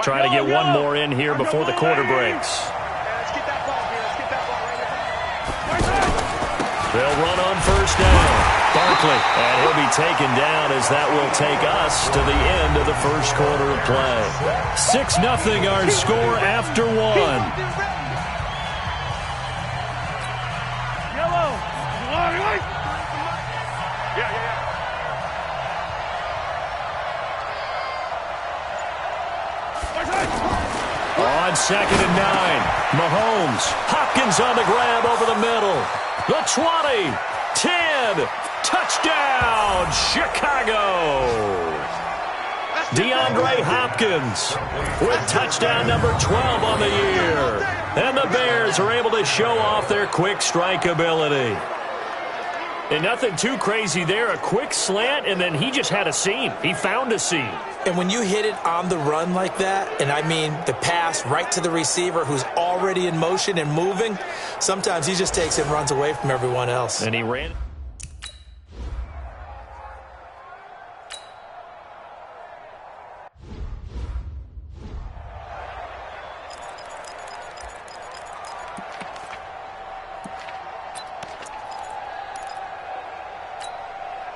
Trying to get one more in here before the quarter breaks. They'll run on first down. Barkley, and he'll be taken down as that will take us to the end of the first quarter of play. 6-0 our score after one. On 2nd and 9, Mahomes. Hopkins on the grab over the middle. The 20, 10, touchdown, Chicago. DeAndre Hopkins with touchdown number 12 on the year. And the Bears are able to show off their quick strike ability. And nothing too crazy there. A quick slant, and then he just had a seam. He found a seam. And when you hit it on the run like that, and I mean the pass right to the receiver who's already in motion and moving, sometimes he just takes it and runs away from everyone else. And he ran.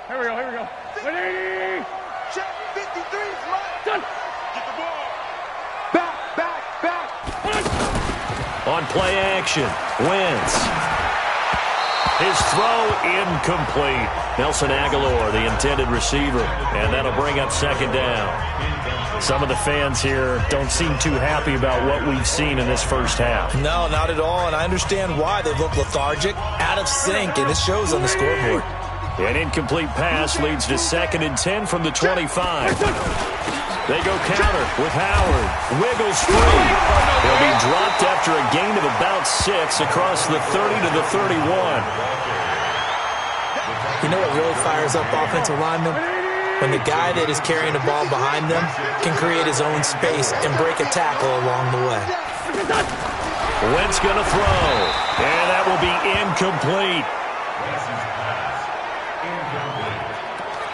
Here we go. Ready? Check 53 is mine. Done. Get the ball. Back. On play action, Wentz. His throw incomplete. Nelson Aguilar, the intended receiver, and that'll bring up 2nd down. Some of the fans here don't seem too happy about what we've seen in this first half. No, not at all, and I understand why. They look lethargic, out of sync, and it shows on the scoreboard. An incomplete pass leads to 2nd and 10 from the 25. They go counter with Howard. Wiggles free. He'll be dropped after a gain of about 6 across the 30 to the 31. You know what really fires up offensive linemen? When the guy that is carrying the ball behind them can create his own space and break a tackle along the way. Wentz going to throw. And that will be incomplete.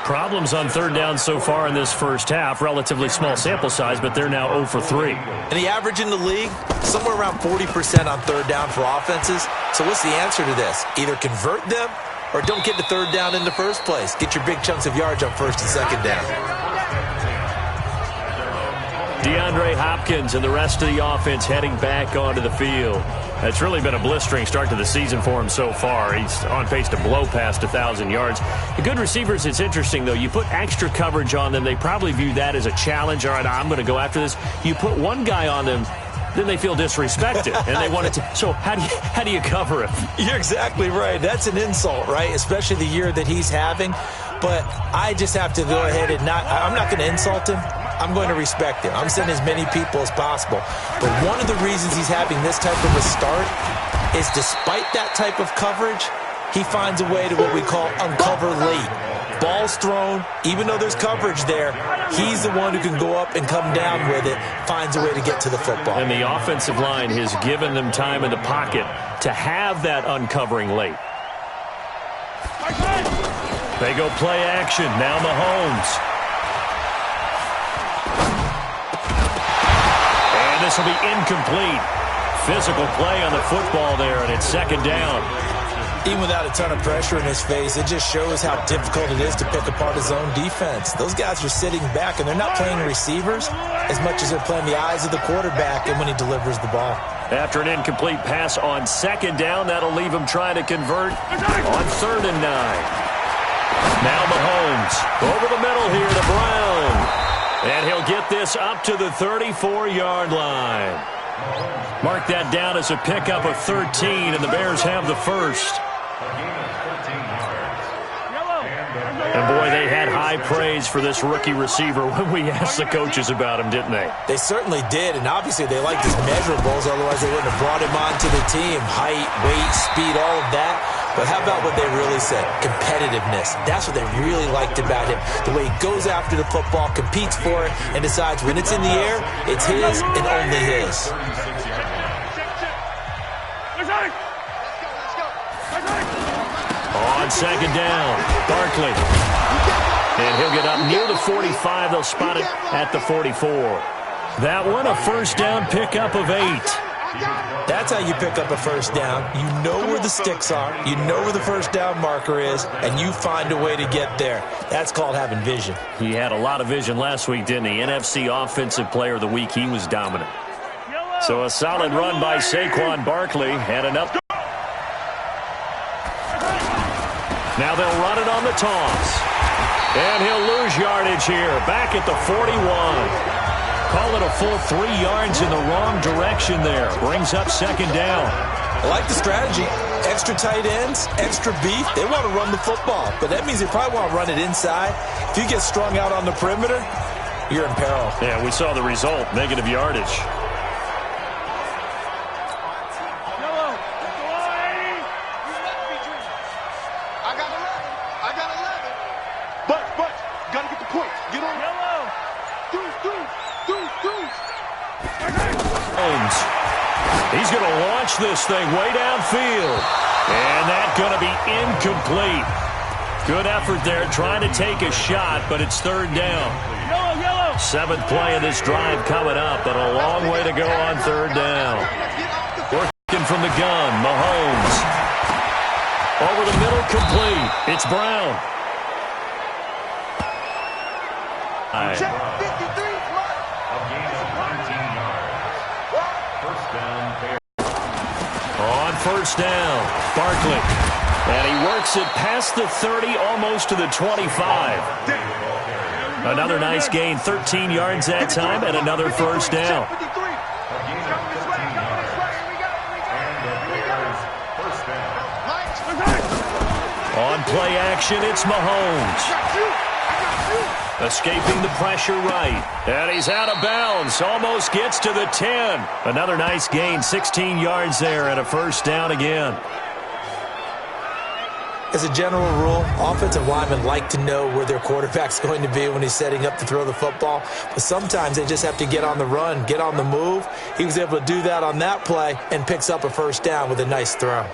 Problems on 3rd down so far in this first half. Relatively small sample size, but they're now 0 for 3. And the average in the league, somewhere around 40% on 3rd down for offenses. So what's the answer to this? Either convert them or don't get to 3rd down in the first place. Get your big chunks of yards on 1st and 2nd down. DeAndre Hopkins and the rest of the offense heading back onto the field. It's really been a blistering start to the season for him so far. He's on pace to blow past 1,000 yards. The good receivers, it's interesting, though. You put extra coverage on them, they probably view that as a challenge. All right, I'm going to go after this. You put one guy on them, then they feel disrespected, and they want to. So how do you cover him? You're exactly right. That's an insult, right? Especially the year that he's having. But I just have to go ahead and I'm not going to insult him. I'm going to respect him. I'm sending as many people as possible. But one of the reasons he's having this type of a start is despite that type of coverage, he finds a way to what we call uncover late. Ball's thrown, even though there's coverage there, he's the one who can go up and come down with it, finds a way to get to the football. And the offensive line has given them time in the pocket to have that uncovering late. They go play action. Now Mahomes. And this will be incomplete. Physical play on the football there, and it's 2nd down. Even without a ton of pressure in his face, it just shows how difficult it is to pick apart his own defense. Those guys are sitting back, and they're not playing receivers as much as they're playing the eyes of the quarterback and when he delivers the ball. After an incomplete pass on 2nd down, that'll leave him trying to convert on 3rd and 9. Now Mahomes over the middle here to Brown. And he'll get this up to the 34-yard line. Mark that down as a pickup of 13, and the Bears have the first. And boy, they had high praise for this rookie receiver when we asked the coaches about him, didn't they? They certainly did, and obviously they liked his measurables, otherwise they wouldn't have brought him onto the team. Height, weight, speed, all of that. But how about what they really said? Competitiveness. That's what they really liked about him. The way he goes after the football, competes for it, and decides when it's in the air, it's his and only his. On 2nd down, Barkley. And he'll get up near the 45. They'll spot it at the 44. That one, a first down pickup of 8. That's how you pick up a first down. You know where the sticks are, you know where the first down marker is, and you find a way to get there. That's called having vision. He had a lot of vision last week, didn't he? NFC Offensive Player of the Week. He was dominant. So a solid run by Saquon Barkley and enough. Now they'll run it on the toss. And he'll lose yardage here, back at the 41. Call it a full 3 yards in the wrong direction there. Brings up second down. I like the strategy. Extra tight ends, extra beef. They want to run the football, but that means they probably want to run it inside. If you get strung out on the perimeter, you're in peril. Yeah, we saw the result, negative yardage. He's going to launch this thing way downfield. And that's going to be incomplete. Good effort there trying to take a shot, but it's third down. 7th play of this drive coming up, but a long way to go on third down. Working from the gun, Mahomes. Over the middle, complete. It's Brown. On first down, Barkley. And he works it past the 30, almost to the 25. Another nice gain, 13 yards that time, and another first down. On play action, it's Mahomes. Escaping the pressure right. And he's out of bounds. Almost gets to the 10. Another nice gain, 16 yards there, and a first down again. As a general rule, offensive linemen like to know where their quarterback's going to be when he's setting up to throw the football. But sometimes they just have to get on the run, get on the move. He was able to do that on that play and picks up a first down with a nice throw.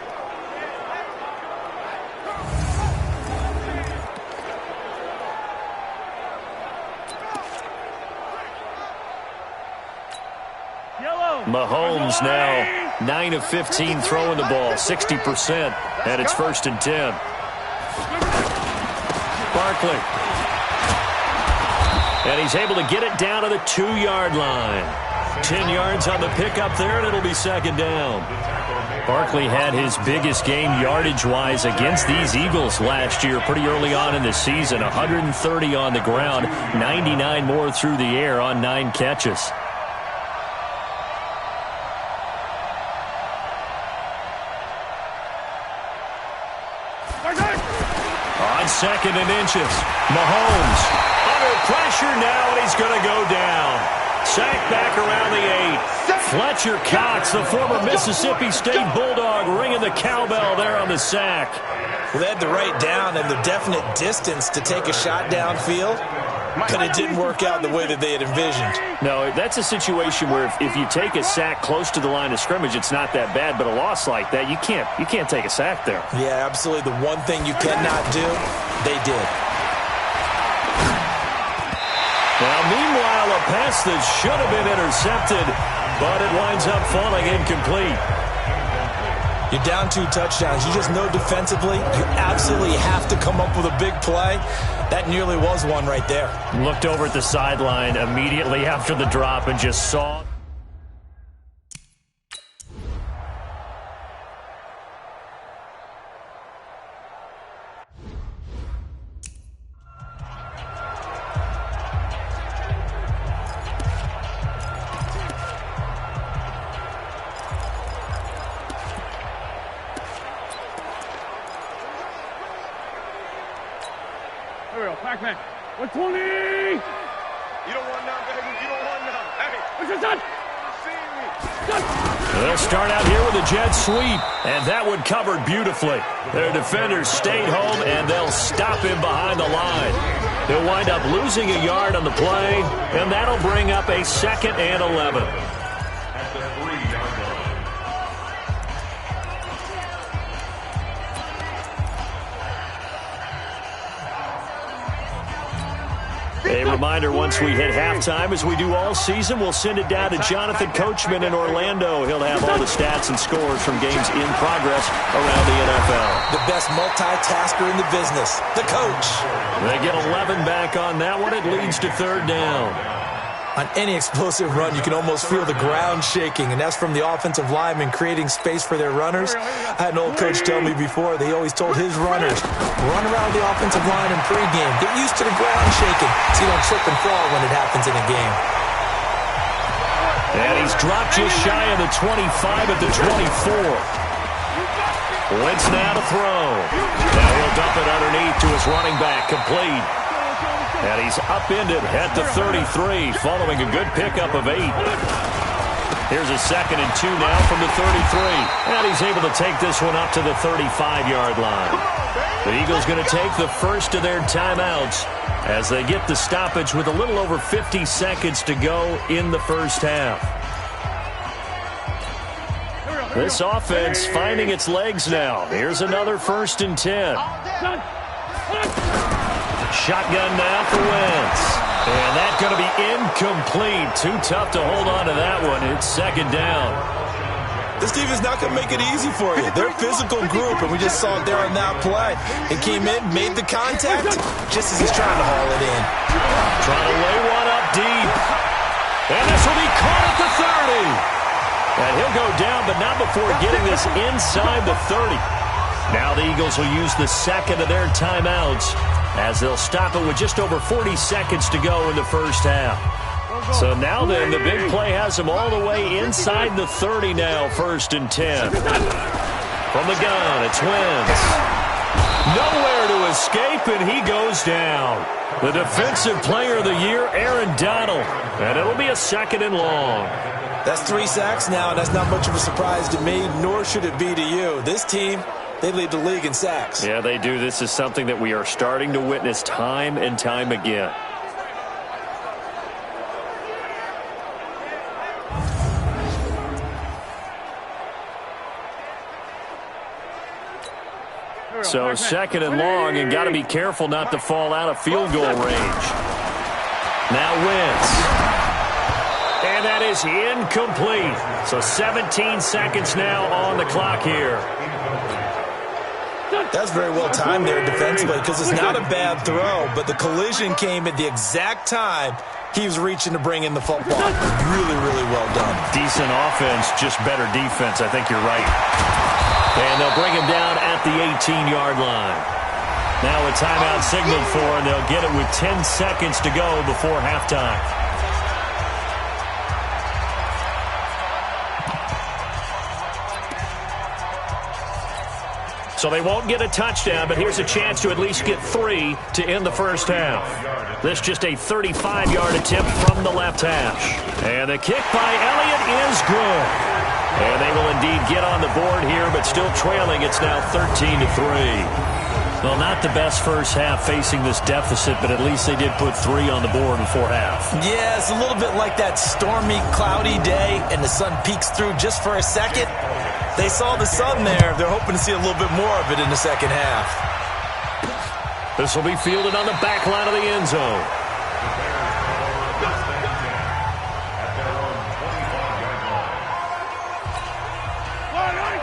Mahomes now 9 of 15 throwing the ball, 60%, and it's 1st and 10. Barkley. And he's able to get it down to the 2-yard line. 10 yards on the pickup there, and it'll be second down. Barkley had his biggest game yardage-wise against these Eagles last year pretty early on in the season. 130 on the ground, 99 more through the air on 9 catches. On 2nd and inches, Mahomes under pressure now, and he's going to go down. Sacked back around the 8. Fletcher Cox, the former Mississippi State Bulldog, ringing the cowbell there on the sack. Well, they had the right down and the definite distance to take a shot downfield, but it didn't work out the way that they had envisioned. No, that's a situation where if you take a sack close to the line of scrimmage, it's not that bad, but a loss like that, you can't take a sack there. Yeah, absolutely. The one thing you cannot do, they did. Now, meanwhile, a pass that should have been intercepted, but it winds up falling incomplete. You're down 2 touchdowns. You just know defensively you absolutely have to come up with a big play. That nearly was one right there. Looked over at the sideline immediately after the drop and just saw. Pac-Man. 120! You don't want none, baby. You don't want none. Hey. What's your son? They'll start out here with a jet sweep, and that one covered beautifully. Their defenders stayed home, and they'll stop him behind the line. He'll wind up losing a yard on the play, and that'll bring up a 2nd and 11. A reminder, once we hit halftime, as we do all season, we'll send it down to Jonathan Coachman in Orlando. He'll have all the stats and scores from games in progress around the NFL. The best multitasker in the business, the coach. They get 11 back on that one. It leads to third down. On any explosive run, you can almost feel the ground shaking, and that's from the offensive linemen creating space for their runners. I had an old coach tell me before, they always told his runners, run around the offensive line in pregame. Get used to the ground shaking so you don't slip and fall when it happens in a game. And he's dropped just shy of the 25 at the 24. Wentz now to throw. Now he'll dump it underneath to his running back, complete. And he's upended at the 33, following a good pickup of 8. Here's a 2nd and 2 now from the 33. And he's able to take this one up to the 35-yard line. The Eagles going to take the first of their timeouts as they get the stoppage with a little over 50 seconds to go in the first half. This offense finding its legs now. Here's another 1st and 10. Shotgun now for Wentz. And that's going to be incomplete. Too tough to hold on to that one. It's 2nd down. This team is not going to make it easy for you. They're a physical group, and we just saw it there on that play. It came in, made the contact, just as he's trying to haul it in. Trying to lay one up deep. And this will be caught at the 30. And he'll go down, but not before getting this inside the 30. Now the Eagles will use the 2nd of their timeouts as they'll stop it with just over 40 seconds to go in the first half. So now then, the big play has them all the way inside the 30 now, 1st and 10. From the gun, it's Wentz. Nowhere to escape, and he goes down. The defensive player of the year, Aaron Donald. And it'll be a 2nd and long. That's 3 sacks now, and that's not much of a surprise to me, nor should it be to you. This team, they lead the league in sacks. Yeah, they do. This is something that we are starting to witness time and time again. So 2nd and long, and got to be careful not to fall out of field goal range. Now Wentz. And that is incomplete. So 17 seconds now on the clock here. That's very well timed there defensively because it's not a bad throw, but the collision came at the exact time he was reaching to bring in the football. Really, really well done. Decent offense, just better defense. I think you're right. And they'll bring him down at the 18-yard line. Now a timeout signaled for, and they'll get it with 10 seconds to go before halftime. So they won't get a touchdown, but here's a chance to at least get 3 to end the first half. This just a 35-yard attempt from the left hash. And the kick by Elliott is good. And they will indeed get on the board here, but still trailing. It's now 13-3. Well, not the best first half facing this deficit, but at least they did put 3 on the board before half. Yeah, it's a little bit like that stormy, cloudy day, and the sun peeks through just for a second. They saw the sun there. They're hoping to see a little bit more of it in the second half. This will be fielded on the back line of the end zone.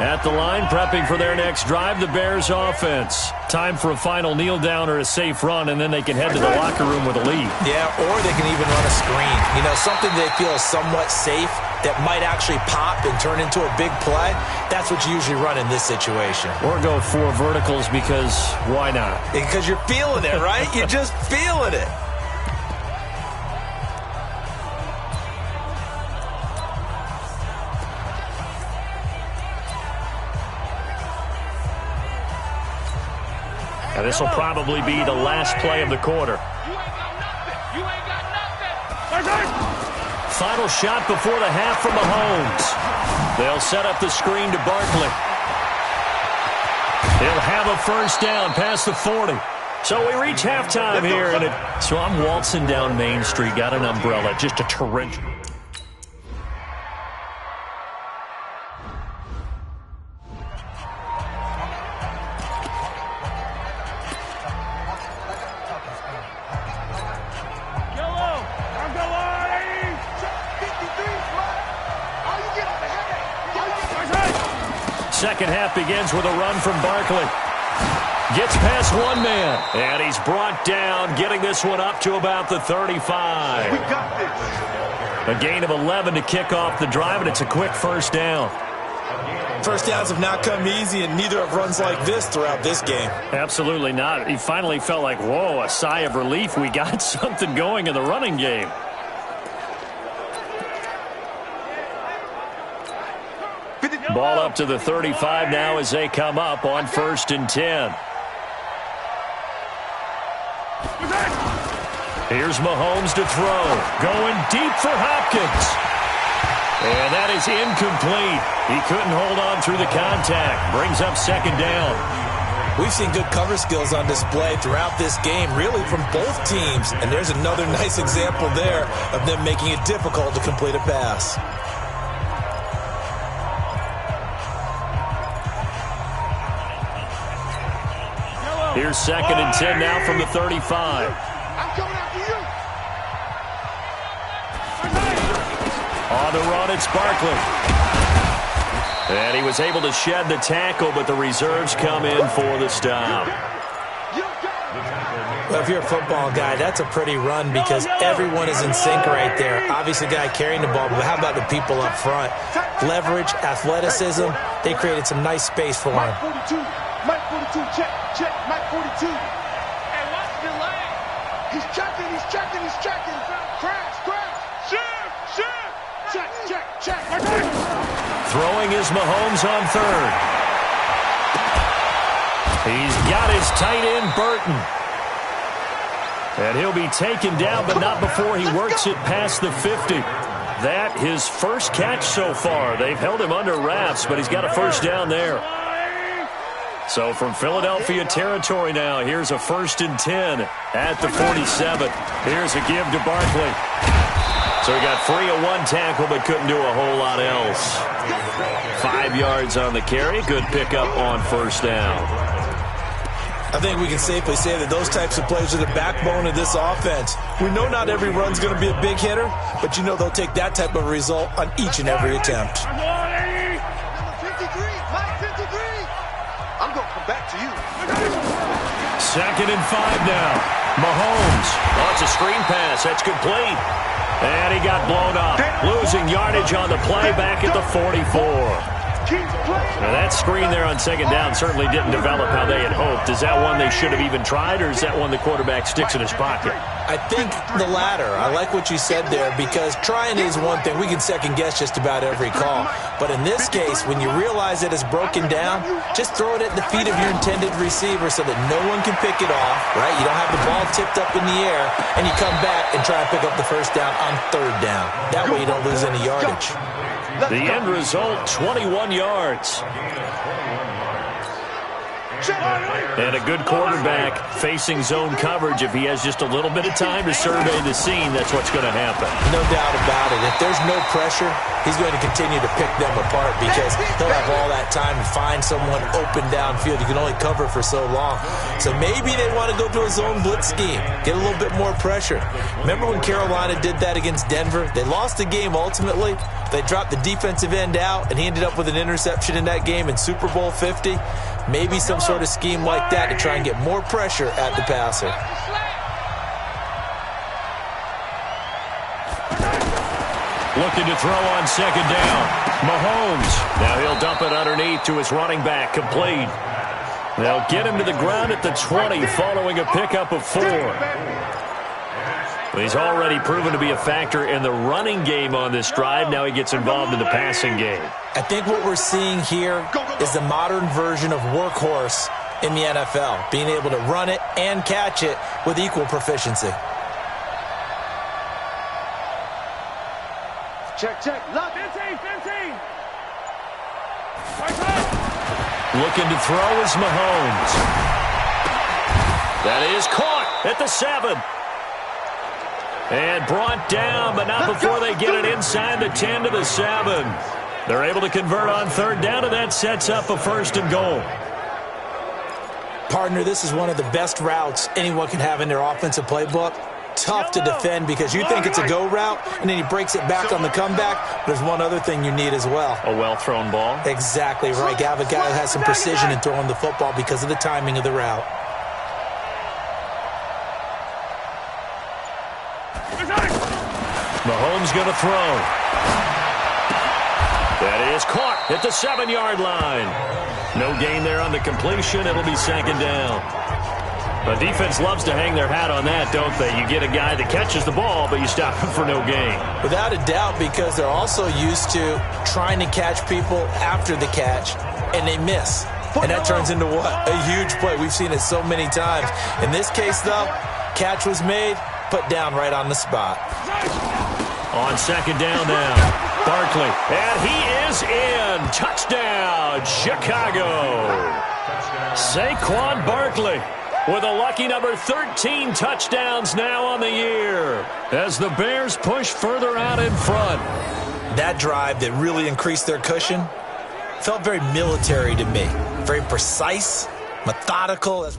At the line, prepping for their next drive, the Bears offense. Time for a final kneel down or a safe run, and then they can head to the locker room with a lead. Yeah, or they can even run a screen. You know, something they feel is somewhat safe that might actually pop and turn into a big play. That's what you usually run in this situation. Or go 4 verticals because why not? Because you're feeling it, right? You're just feeling it. And this will probably be the last play of the quarter. You ain't got nothing. Final shot before the half from Mahomes. They'll set up the screen to Barkley. He'll have a first down past the 40. So we reach halftime here. So I'm waltzing down Main Street, got an umbrella, just a torrential. second half begins with a run from Barkley. Gets past one man, and he's brought down, getting this one up to about the 35. We got this. A gain of 11 to kick off the drive, and it's a quick first down. First downs have not come easy, and neither have runs like this throughout this game. Absolutely not. He finally felt like, whoa, a sigh of relief. We got something going in the running game. Ball up to the 35 now as they come up on 1st and 10. Here's Mahomes to throw. Going deep for Hopkins. And that is incomplete. He couldn't hold on through the contact. Brings up 2nd down. We've seen good cover skills on display throughout this game, really from both teams. And there's another nice example there of them making it difficult to complete a pass. Here's 2nd and 10 now from the 35. I'm coming after you. On the run, it's Barkley. And he was able to shed the tackle, but the reserves come in for the stop. Well, if you're a football guy, that's a pretty run because everyone is in sync right there. Obviously, the guy carrying the ball, but how about the people up front? Leverage, athleticism, they created some nice space for him. Mike 42, Mike 42, check, Mike 42. Hey, watch the lane. He's checking. Crash. Shift. Check. Throwing is Mahomes on 3rd. He's got his tight end, Burton. And he'll be taken down, but not before he works it past the 50. That his first catch so far. They've held him under wraps, but he's got a first down there. So from Philadelphia territory now, here's a 1st and 10 at the 47. Here's a give to Barkley. So he got free of one tackle, but couldn't do a whole lot else. 5 yards on the carry. Good pickup on 1st down. I think we can safely say that those types of plays are the backbone of this offense. We know not every run's going to be a big hitter, but you know they'll take that type of result on each and every attempt. Number 53, Mike 53. I'm going to come back to you. 2nd and 5 now. Mahomes. Oh, it's a screen pass. That's complete. And he got blown up. Losing yardage on the play back at the 44. Now that screen there on 2nd down certainly didn't develop how they had hoped. Is that one they should have even tried, or is that one the quarterback sticks in his pocket? I think the latter. I like what you said there because trying is one thing. We can second guess just about every call. But in this case, when you realize that it's broken down, just throw it at the feet of your intended receiver so that no one can pick it off, right? You don't have the ball tipped up in the air, and you come back and try and pick up the first down on 3rd down. That way you don't lose any yardage. The end result, 21 yards. And a good quarterback facing zone coverage. If he has just a little bit of time to survey the scene, that's what's going to happen. No doubt about it. If there's no pressure, he's going to continue to pick them apart because he'll have all that time to find someone open downfield. You can only cover for so long. So maybe they want to go to a zone blitz scheme, get a little bit more pressure. Remember when Carolina did that against Denver? They lost the game ultimately. They dropped the defensive end out, and he ended up with an interception in that game in Super Bowl 50. Maybe some sort of scheme like that to try and get more pressure at the passer. Looking to throw on 2nd down. Mahomes. Now he'll dump it underneath to his running back. Complete. They'll get him to the ground at the 20 following a pickup of 4. He's already proven to be a factor in the running game on this drive. Now he gets involved in the passing game. I think what we're seeing here is the modern version of workhorse in the NFL, being able to run it and catch it with equal proficiency. Check. Look. 15. Looking to throw is Mahomes. That is caught at the 7. And brought down, but not before they get it inside the 10 to the 7. They're able to convert on 3rd down, and that sets up a 1st and goal. Partner, this is one of the best routes anyone can have in their offensive playbook. tough to defend because you think it's a go route, and then he breaks it back on the comeback. There's one other thing you need as well. A well-thrown ball. Exactly right. You have a guy who has some precision in throwing the football because of the timing of the route. Mahomes going to throw. That is caught at the 7-yard line. No gain there on the completion. It'll be second down. The defense loves to hang their hat on that, don't they? You get a guy that catches the ball, but you stop him for no gain. Without a doubt, because they're also used to trying to catch people after the catch, and they miss. And that turns into what? A huge play. We've seen it so many times. In this case, though, catch was made, put down right on the spot. On second down now, Barkley. And he is in. Touchdown, Chicago. Saquon Barkley with a lucky number 13 touchdowns now on the year as the Bears push further out in front. That drive that really increased their cushion felt very military to me. Very precise, methodical.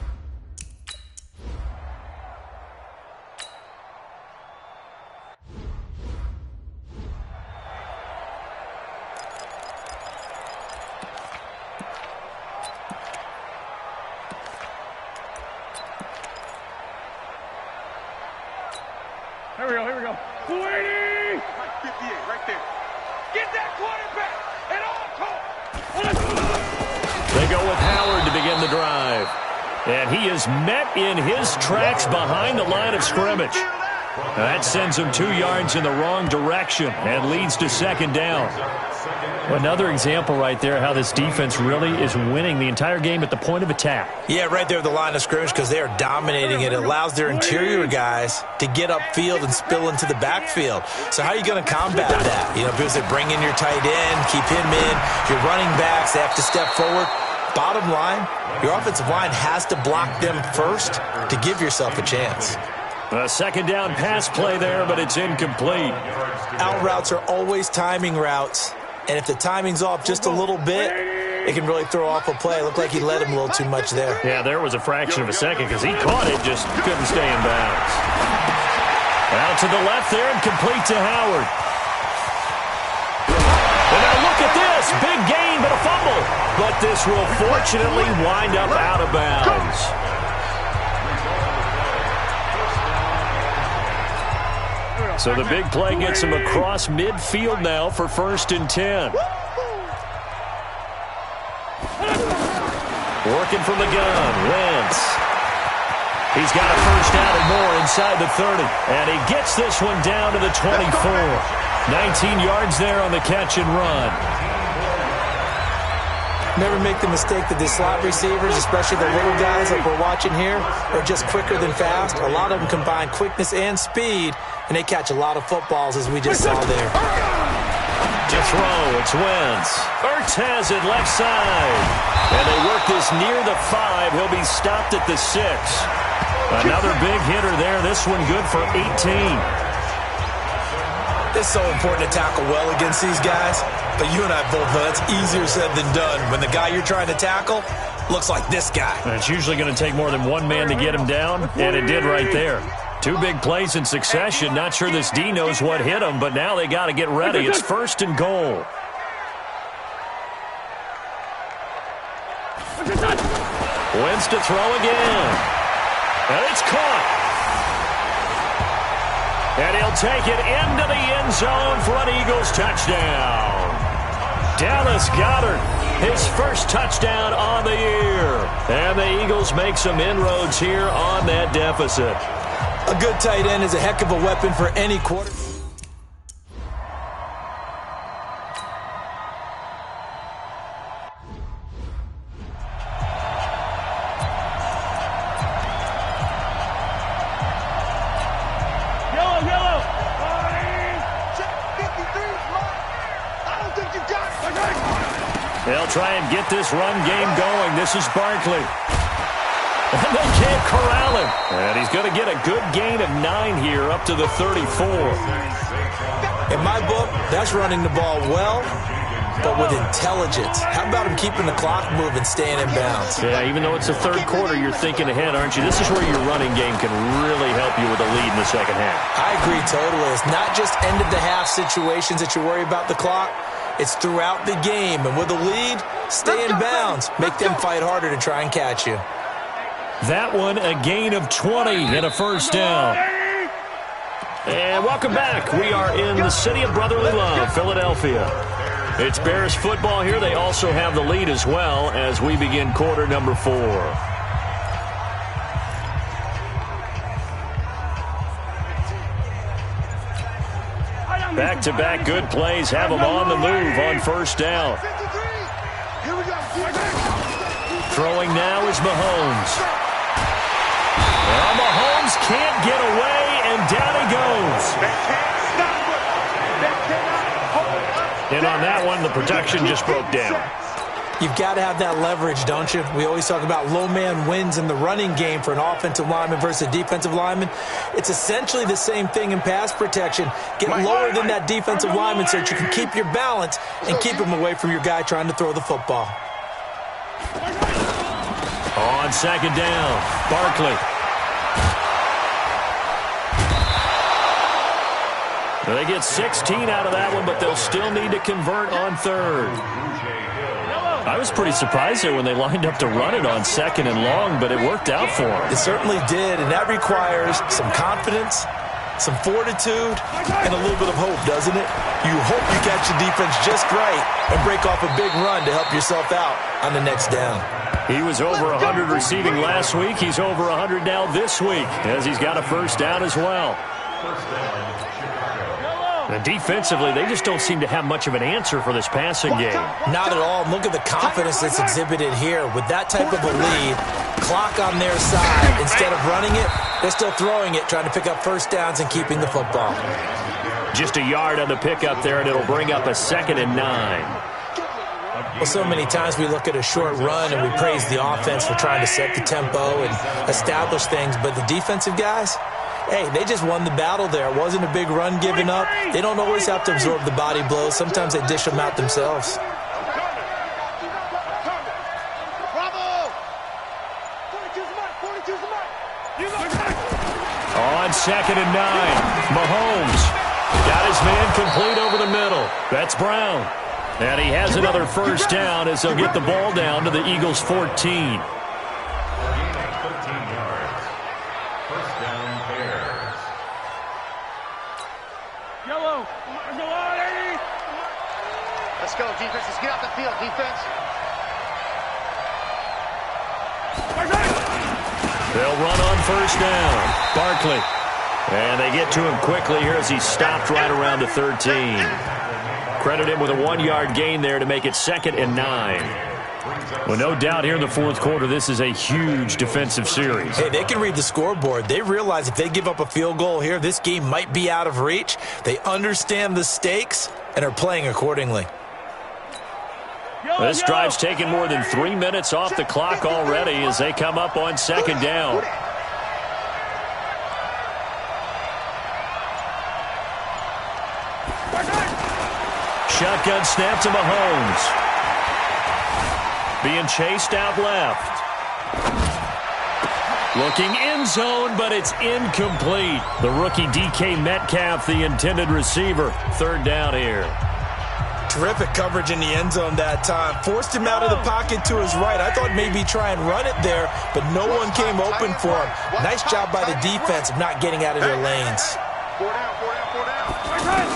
Here we go. 20! 58, right there. Get that quarterback at all costs. They go with Howard to begin the drive. And he is met in his tracks behind the line of scrimmage. That sends him 2 yards in the wrong direction and leads to second down. Another example right there how this defense really is winning the entire game at the point of attack. Yeah, right there at the line of scrimmage because they are dominating it. It allows their interior guys to get upfield and spill into the backfield. So how are you going to combat that? You know, because they bring in your tight end, keep him in. Your running backs, they have to step forward. Bottom line, your offensive line has to block them first to give yourself a chance. A second down pass play there, but it's incomplete. Out routes are always timing routes. And if the timing's off just a little bit, it can really throw off a play. It looked like he led him a little too much there. Yeah, there was a fraction of a second because he caught it, just couldn't stay in bounds. Out to the left there and complete to Howard. And now look at this. Big gain, but a fumble. But this will fortunately wind up out of bounds. So the big play gets him across midfield now for 1st and 10. Working from the gun, Wentz. He's got a first down and more inside the 30. And he gets this one down to the 24. 19 yards there on the catch and run. Never make the mistake that the slot receivers, especially the little guys like we're watching here, are just quicker than fast. A lot of them combine quickness and speed, and they catch a lot of footballs, as we just saw there. To throw, it's Wentz. Ertz has it left side. And they work this near the 5. He'll be stopped at the 6. Another big hitter there. This one good for 18. It's so important to tackle well against these guys. But you and I both know that's easier said than done. When the guy you're trying to tackle looks like this guy. And it's usually going to take more than one man to get him down, and it did right there. 2 big plays in succession. Not sure this D knows what hit him, but now they got to get ready. It's 1st and goal. Wentz to throw again. And it's caught. And he'll take it into the end zone for an Eagles touchdown. Dallas Goedert, his first touchdown on the year. And the Eagles make some inroads here on that deficit. A good tight end is a heck of a weapon for any quarter. They'll try and get this run game going. This is Barkley. And they can't corral him. And he's going to get a good gain of 9 here up to the 34. In my book, that's running the ball well but with intelligence. How about him keeping the clock moving, staying in bounds? Yeah, even though it's the third quarter, you're thinking ahead, aren't you? This is where your running game can really help you with a lead in the second half. I agree totally. It's not just end-of-the-half situations that you worry about the clock. It's throughout the game. And with a lead, stay in bounds. Make them fight harder to try and catch you. That one, a gain of 20 and a first down. And welcome back. We are in the city of brotherly love, Philadelphia. It's Bears football here. They also have the lead as well as we begin quarter number 4. Back-to-back good plays have them on the move on first down. Throwing now is Mahomes. Well, Mahomes can't get away, and down he goes. And on that one, the protection just broke down. You've got to have that leverage, don't you? We always talk about low man wins in the running game for an offensive lineman versus a defensive lineman. It's essentially the same thing in pass protection. Get lower than that defensive lineman so that you can keep your balance and keep him away from your guy trying to throw the football. On second down, Barkley. They get 16 out of that one, but they'll still need to convert on third. I was pretty surprised there when they lined up to run it on second and long, but it worked out for them. It certainly did, and that requires some confidence, some fortitude, and a little bit of hope, doesn't it? You hope you catch the defense just right and break off a big run to help yourself out on the next down. He was over 100 receiving last week. He's over 100 now this week as he's got a first down as well. And defensively, they just don't seem to have much of an answer for this passing game. Not at all. Look at the confidence that's exhibited here. With that type of a lead, clock on their side, instead of running it, they're still throwing it, trying to pick up first downs and keeping the football. Just a yard on the pickup there, and it'll bring up a 2nd and 9. Well, so many times we look at a short run and we praise the offense for trying to set the tempo and establish things, but the defensive guys, hey, they just won the battle there. It wasn't a big run given up. They don't always have to absorb the body blows. Sometimes they dish them out themselves. On 2nd and 9, Mahomes got his man complete over the middle. That's Brown. And he has another first down as they'll get the ball down to the Eagles' 14. Let's go, defense. Let's get off the field, defense. They'll run on first down. Barkley. And they get to him quickly here as he's stopped right around the 13. Credit him with a 1-yard gain there to make it 2nd and 9. Well, no doubt here in the fourth quarter, this is a huge defensive series. Hey, they can read the scoreboard. They realize if they give up a field goal here, this game might be out of reach. They understand the stakes and are playing accordingly. This drive's taken more than 3 minutes off the clock already as they come up on second down. Shotgun snap to Mahomes. Being chased out left. Looking end zone, but it's incomplete. The rookie DK Metcalf, the intended receiver. Third down here. Terrific coverage in the end zone that time. Forced him out of the pocket to his right. I thought maybe try and run it there, but no one came open for him. Nice job by the defense of not getting out of their lanes. 4 down, 4 down, 4 down.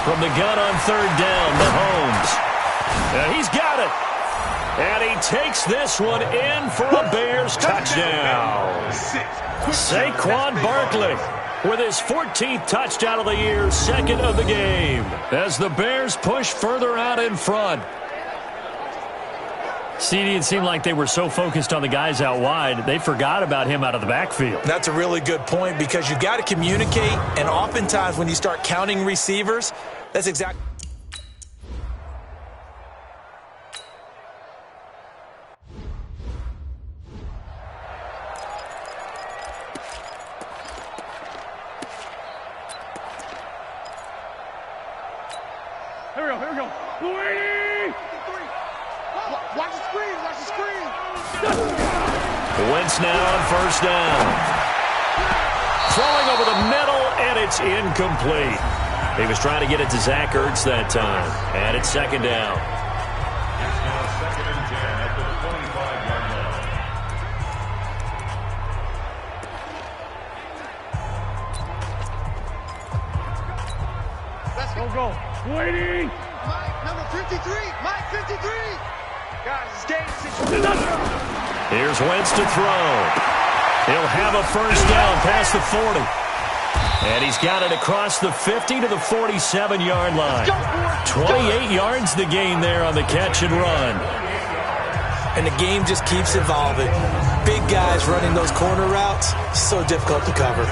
From the gun on third down, Mahomes. And he's got it. And he takes this one in for a Bears touchdown. Saquon Barkley with his 14th touchdown of the year, 2nd of the game, as the Bears push further out in front. CD, it seemed like they were so focused on the guys out wide, they forgot about him out of the backfield. That's a really good point because you've got to communicate, and oftentimes when you start counting receivers, that's exactly... Here we go, here we go. screen. Watch the screen. Wentz now on first down. Throwing over the middle, and it's incomplete. He was trying to get it to Zach Ertz that time. And it's second down. Second and 10 at the 25-yard line. Let's go. Waiting. Mike, number 53. Mike, 53. Guys, it's game situation. Here's Wentz to throw. He'll have a first down past the 40. And he's got it across the 50 to the 47-yard line. 28 yards the gain there on the catch and run. And the game just keeps evolving. Big guys running those corner routes, so difficult to cover.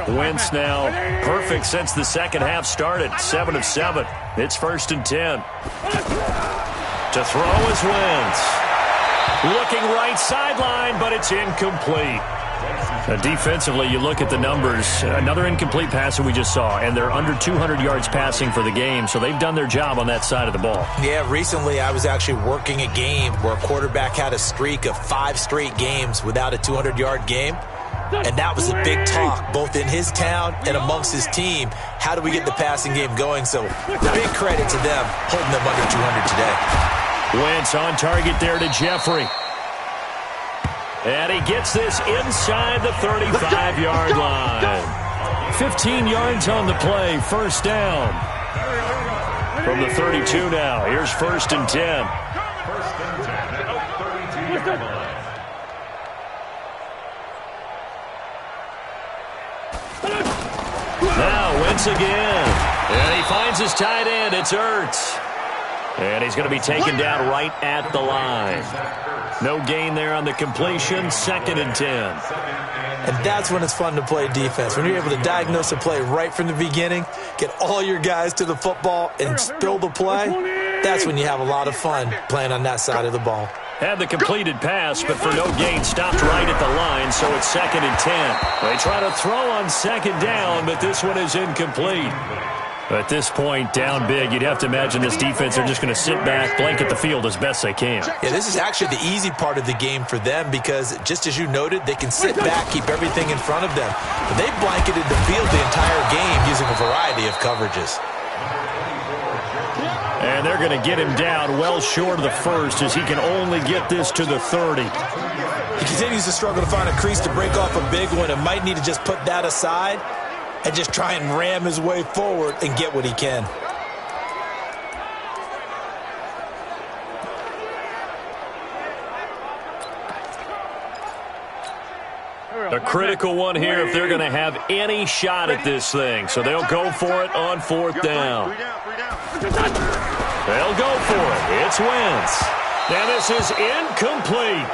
Wentz now perfect since the second half started. 7 of 7. It's first and 10. To throw is Wentz. Looking right sideline, but it's incomplete. Defensively, you look at the numbers. Another incomplete pass that we just saw, and they're under 200 yards passing for the game, so they've done their job on that side of the ball. Yeah, recently I was actually working a game where a quarterback had a streak of 5 straight games without a 200-yard game. And that was a big talk, both in his town and amongst his team. How do we get the passing game going? So big credit to them holding them under 200 today. Wentz on target there to Jeffrey. And he gets this inside the 35-yard line. 15 yards on the play, first down. From the 32 now, here's first and 10. First and 10 at the 32-yard line. Now Wentz again. And he finds his tight end. It's Ertz. And he's going to be taken down right at the line. No gain there on the completion. Second and 10. And that's when it's fun to play defense. When you're able to diagnose a play right from the beginning, get all your guys to the football, and spill the play, that's when you have a lot of fun playing on that side of the ball. Had the completed pass, but for no gain, stopped right at the line, so it's second and 10. They try to throw on second down, but this one is incomplete. At this point, down big, you'd have to imagine this defense are just going to sit back, blanket the field as best they can. Yeah, this is actually the easy part of the game for them because, just as you noted, they can sit back, keep everything in front of them. But they blanketed the field the entire game using a variety of coverages. And they're going to get him down well short of the first as he can only get this to the 30. He continues to struggle to find a crease to break off a big one and might need to just put that aside and just try and ram his way forward and get what he can. A critical one here if they're going to have any shot at this thing. So they'll go for it on fourth down. They'll go for it. It's Wentz. And this is incomplete.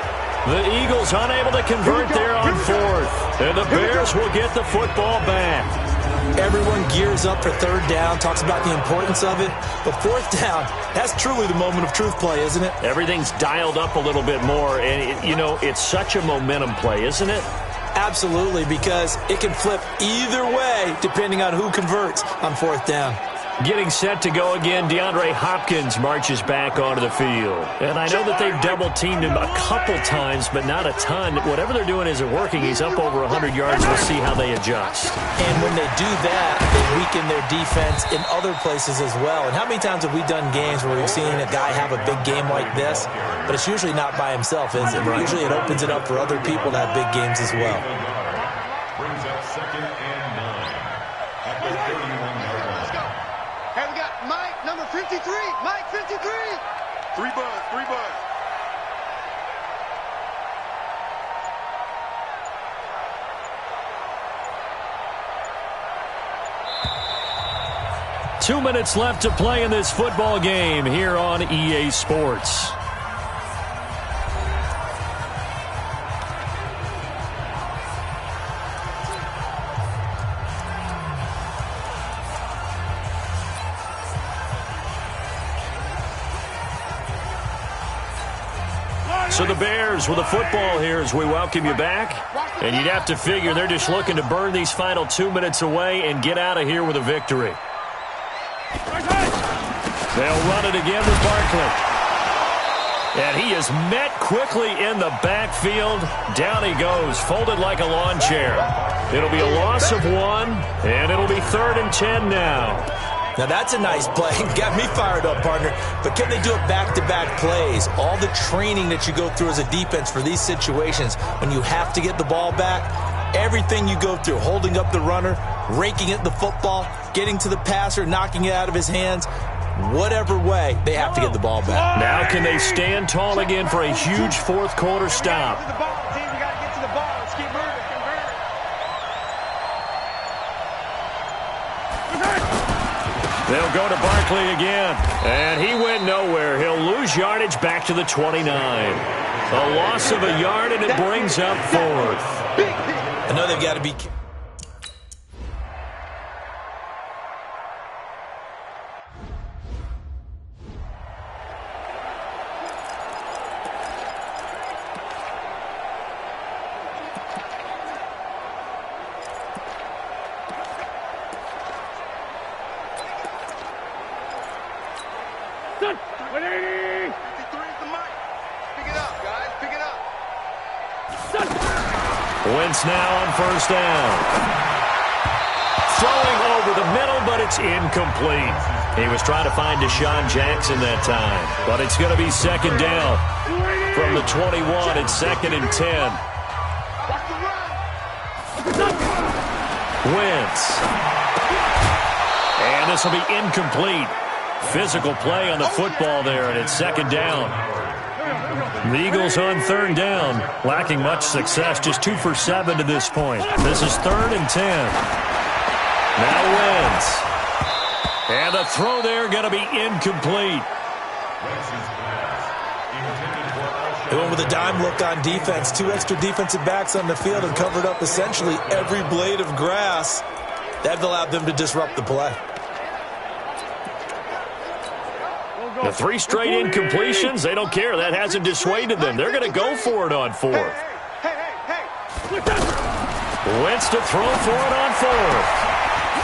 The Eagles unable to convert there on fourth. And the Bears will get the football back. Everyone gears up for third down, talks about the importance of it. But fourth down, that's truly the moment of truth play, isn't it? Everything's dialed up a little bit more. And, it's such a momentum play, isn't it? Absolutely, because it can flip either way depending on who converts on fourth down. Getting set to go again, DeAndre Hopkins marches back onto the field. And I know that they've double-teamed him a couple times, but not a ton. Whatever they're doing isn't working. He's up over 100 yards. We'll see how they adjust. And when they do that, they weaken their defense in other places as well. And how many times have we done games where we've seen a guy have a big game like this, but it's usually not by himself, is it? Right. Usually it opens it up for other people to have big games as well. Brings up second and 9 at the 31-yard line. Hey, we got Mike, number 53. Mike, 53. 3 buzz, 3 buzz. Two minutes left to play in this football game here on EA Sports. So the Bears with the football here as we welcome you back. And you'd have to figure they're just looking to burn these final 2 minutes away and get out of here with a victory. They'll run it again with Barkley. And he is met quickly in the backfield. Down he goes, folded like a lawn chair. It'll be a loss of 1, and it'll be 3rd and 10 now. Now, that's a nice play. Got me fired up, partner. But can they do it back-to-back plays? All the training that you go through as a defense for these situations, when you have to get the ball back, everything you go through, holding up the runner, raking at the football, getting to the passer, knocking it out of his hands, whatever way, they have to get the ball back. Now can they stand tall again for a huge fourth-quarter stop? They'll go to Barkley again, and he went nowhere. He'll lose yardage back to the 29. A loss of a yard, and it brings up 4th. I know they've got to be... Wentz now on first down. Throwing over the middle, but it's incomplete. He was trying to find Deshaun Jackson that time, but it's going to be 2nd down. From the 21, it's 2nd and 10. Wentz. And this will be incomplete. Physical play on the football there, and it's 2nd down. The Eagles on 3rd down, lacking much success, just 2 for 7 to this point. This is 3rd and 10. Now Wentz. And the throw there going to be incomplete. They went with a dime look on defense. 2 extra defensive backs on the field and covered up essentially every blade of grass. That allowed them to disrupt the play. The 3 straight incompletions, they don't care. That hasn't dissuaded them. They're going to go for it on 4th. Wentz to throw for it on 4th.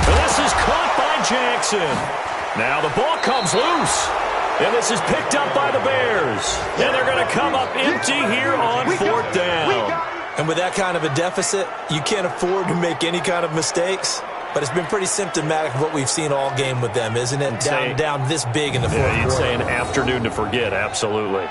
This is caught by Jackson. Now the ball comes loose. And this is picked up by the Bears. And they're going to come up empty here on 4th down. And with that kind of a deficit, you can't afford to make any kind of mistakes. But it's been pretty symptomatic of what we've seen all game with them, isn't it? Down this big in the 4th quarter. You'd say an afternoon to forget, absolutely.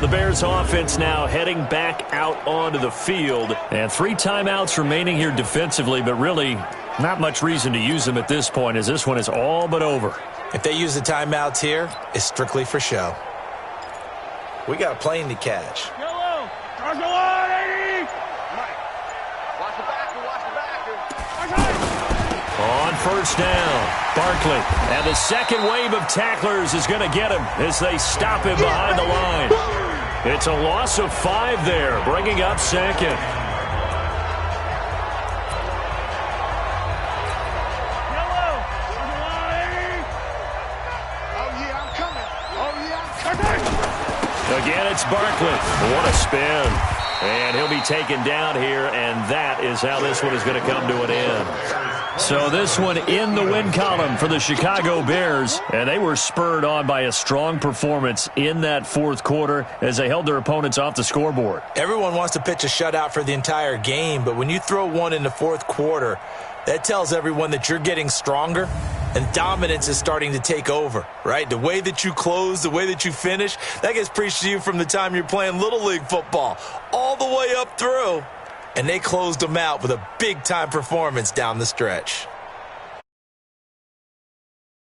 The Bears offense now heading back out onto the field. And 3 timeouts remaining here defensively, but really not much reason to use them at this point, as this one is all but over. If they use the timeouts here, it's strictly for show. We got a plane to catch. On first down, Barkley. And the second wave of tacklers is going to get him as they stop him behind the line. It's a loss of 5 there, bringing up 2nd. Again, it's Barkley. What a spin. And he'll be taken down here, and that is how this one is going to come to an end. So this one in the win column for the Chicago Bears, and they were spurred on by a strong performance in that 4th quarter as they held their opponents off the scoreboard. Everyone wants to pitch a shutout for the entire game, but when you throw one in the 4th quarter, that tells everyone that you're getting stronger and dominance is starting to take over, right? The way that you close, the way that you finish, that gets preached to you from the time you're playing Little League football all the way up through. And they closed them out with a big-time performance down the stretch.